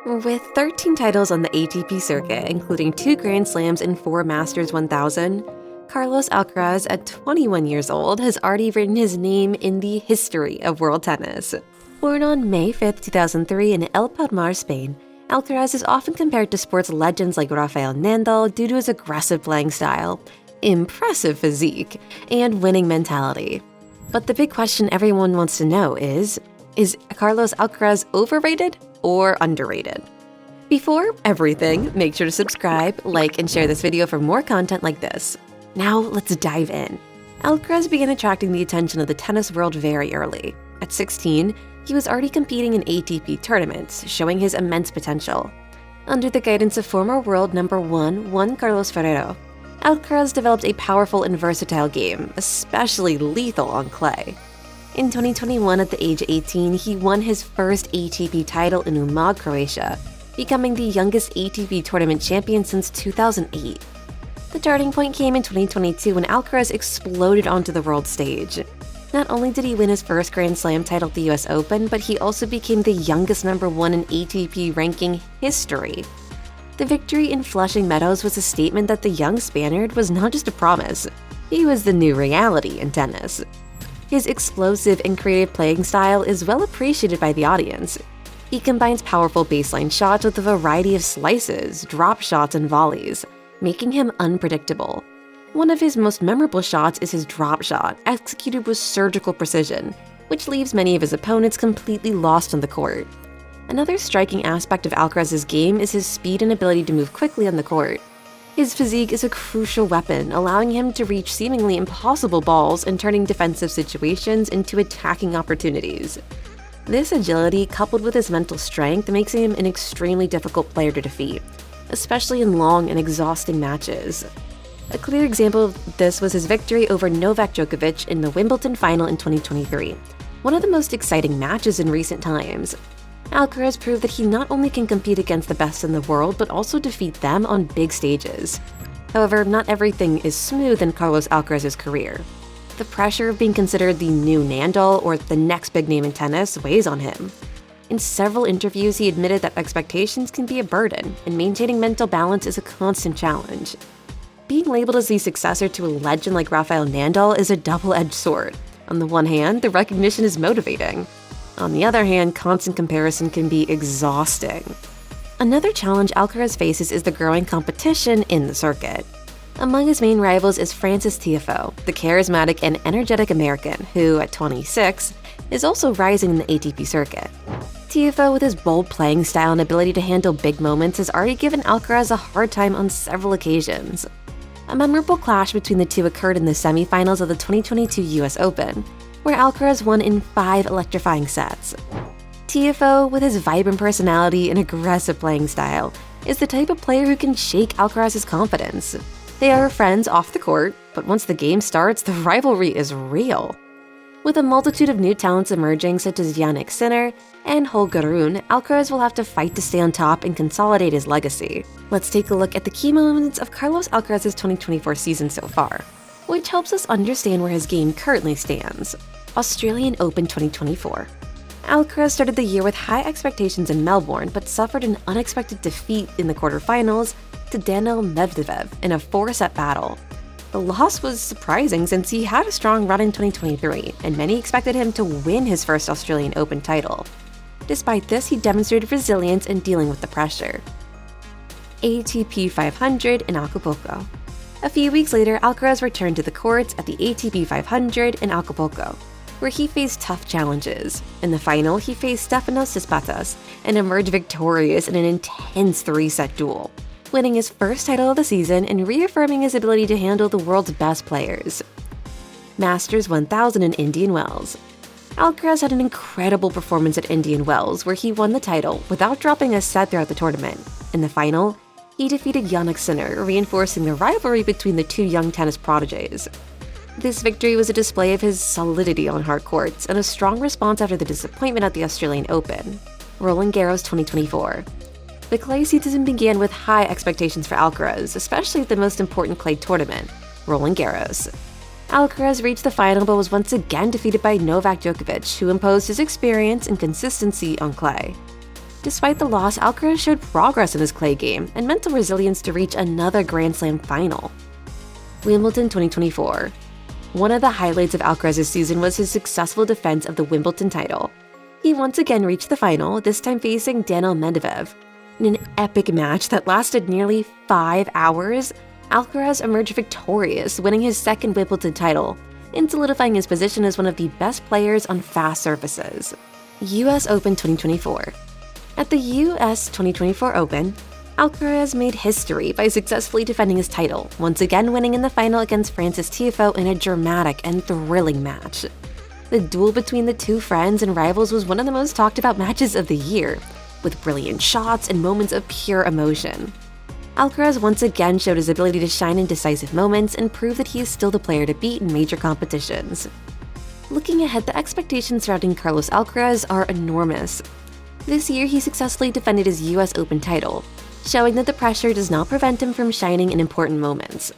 With 13 titles on the ATP circuit, including 2 Grand Slams and 4 Masters 1000, Carlos Alcaraz, at 21 years old, has already written his name in the history of world tennis. Born on May 5, 2003 in El Palmar, Spain, Alcaraz is often compared to sports legends like Rafael Nadal due to his aggressive playing style, impressive physique, and winning mentality. But the big question everyone wants to know is Carlos Alcaraz overrated or underrated? Before everything, make sure to subscribe, like, and share this video for more content like this. Now let's dive in. Alcaraz began attracting the attention of the tennis world very early. At 16, he was already competing in ATP tournaments, showing his immense potential. Under the guidance of former world number 1 Juan Carlos Ferrero, Alcaraz developed a powerful and versatile game, especially lethal on clay. In 2021, at the age of 18, he won his first ATP title in Umag, Croatia, becoming the youngest ATP tournament champion since 2008. The turning point came in 2022 when Alcaraz exploded onto the world stage. Not only did he win his first Grand Slam title at the US Open, but he also became the youngest number 1 in ATP ranking history. The victory in Flushing Meadows was a statement that the young Spaniard was not just a promise, he was the new reality in tennis. His explosive and creative playing style is well appreciated by the audience. He combines powerful baseline shots with a variety of slices, drop shots, and volleys, making him unpredictable. One of his most memorable shots is his drop shot, executed with surgical precision, which leaves many of his opponents completely lost on the court. Another striking aspect of Alcaraz's game is his speed and ability to move quickly on the court. His physique is a crucial weapon, allowing him to reach seemingly impossible balls and turning defensive situations into attacking opportunities. This agility, coupled with his mental strength, makes him an extremely difficult player to defeat, especially in long and exhausting matches. A clear example of this was his victory over Novak Djokovic in the Wimbledon final in 2023, one of the most exciting matches in recent times. Alcaraz proved that he not only can compete against the best in the world, but also defeat them on big stages. However, not everything is smooth in Carlos Alcaraz's career. The pressure of being considered the new Nadal or the next big name in tennis weighs on him. In several interviews, he admitted that expectations can be a burden, and maintaining mental balance is a constant challenge. Being labeled as the successor to a legend like Rafael Nadal is a double-edged sword. On the one hand, the recognition is motivating. On the other hand, constant comparison can be exhausting. Another challenge Alcaraz faces is the growing competition in the circuit. Among his main rivals is Frances Tiafoe, the charismatic and energetic American who, at 26, is also rising in the ATP circuit. Tiafoe, with his bold playing style and ability to handle big moments, has already given Alcaraz a hard time on several occasions. A memorable clash between the two occurred in the semifinals of the 2022 US Open, where Alcaraz won in 5 electrifying sets. Tiafoe, with his vibrant personality and aggressive playing style, is the type of player who can shake Alcaraz's confidence. They are friends off the court, but once the game starts, the rivalry is real. With a multitude of new talents emerging such as Jannik Sinner and Holger Rune, Alcaraz will have to fight to stay on top and consolidate his legacy. Let's take a look at the key moments of Carlos Alcaraz's 2024 season so far, which helps us understand where his game currently stands. Australian Open 2024. Alcaraz started the year with high expectations in Melbourne, but suffered an unexpected defeat in the quarterfinals to Daniil Medvedev in a 4-set battle. The loss was surprising since he had a strong run in 2023, and many expected him to win his first Australian Open title. Despite this, he demonstrated resilience in dealing with the pressure. ATP 500 in Acapulco. A few weeks later, Alcaraz returned to the courts at the ATP 500 in Acapulco, where he faced tough challenges. In the final, he faced Stefanos Tsitsipas and emerged victorious in an intense 3-set duel, winning his first title of the season and reaffirming his ability to handle the world's best players. Masters 1000 in Indian Wells. Alcaraz had an incredible performance at Indian Wells, where he won the title without dropping a set throughout the tournament. In the final, he defeated Jannik Sinner, reinforcing the rivalry between the two young tennis prodigies. This victory was a display of his solidity on hard courts and a strong response after the disappointment at the Australian Open. Roland Garros 2024. The clay season began with high expectations for Alcaraz, especially at the most important clay tournament, Roland Garros. Alcaraz reached the final but was once again defeated by Novak Djokovic, who imposed his experience and consistency on clay. Despite the loss, Alcaraz showed progress in his clay game and mental resilience to reach another Grand Slam final. Wimbledon 2024. One of the highlights of Alcaraz's season was his successful defense of the Wimbledon title. He once again reached the final, this time facing Daniil Medvedev. In an epic match that lasted nearly 5 hours, Alcaraz emerged victorious, winning his second Wimbledon title and solidifying his position as one of the best players on fast surfaces. US Open 2024. At the US 2024 Open, Alcaraz made history by successfully defending his title, once again winning in the final against Frances Tiafoe in a dramatic and thrilling match. The duel between the two friends and rivals was one of the most talked about matches of the year, with brilliant shots and moments of pure emotion. Alcaraz once again showed his ability to shine in decisive moments and prove that he is still the player to beat in major competitions. Looking ahead, the expectations surrounding Carlos Alcaraz are enormous. This year, he successfully defended his US Open title, showing that the pressure does not prevent him from shining in important moments.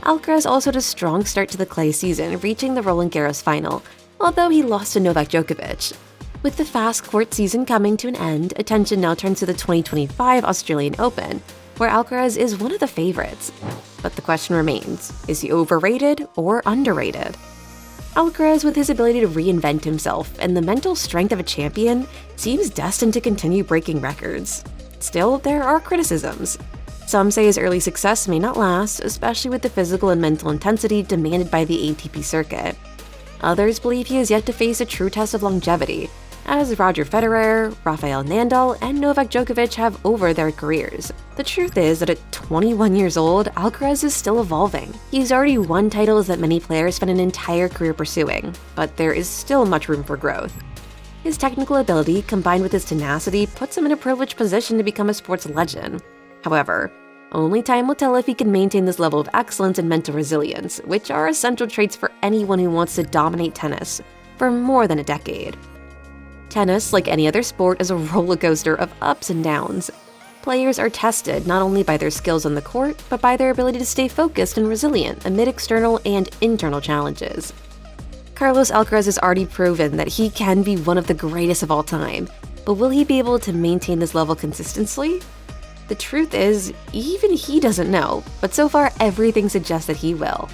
Alcaraz also had a strong start to the clay season, reaching the Roland Garros final, although he lost to Novak Djokovic. With the fast court season coming to an end, attention now turns to the 2025 Australian Open, where Alcaraz is one of the favorites. But the question remains, is he overrated or underrated? Alcaraz, with his ability to reinvent himself and the mental strength of a champion, seems destined to continue breaking records. Still, there are criticisms. Some say his early success may not last, especially with the physical and mental intensity demanded by the ATP circuit. Others believe he has yet to face a true test of longevity, as Roger Federer, Rafael Nadal, and Novak Djokovic have over their careers. The truth is that at 21 years old, Alcaraz is still evolving. He's already won titles that many players spend an entire career pursuing, but there is still much room for growth. His technical ability, combined with his tenacity, puts him in a privileged position to become a sports legend. However, only time will tell if he can maintain this level of excellence and mental resilience, which are essential traits for anyone who wants to dominate tennis for more than a decade. Tennis, like any other sport, is a roller coaster of ups and downs. Players are tested not only by their skills on the court, but by their ability to stay focused and resilient amid external and internal challenges. Carlos Alcaraz has already proven that he can be one of the greatest of all time, but will he be able to maintain this level consistently? The truth is, even he doesn't know, but so far everything suggests that he will.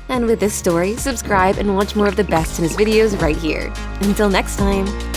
And with this story, subscribe and watch more of the best tennis videos right here. Until next time!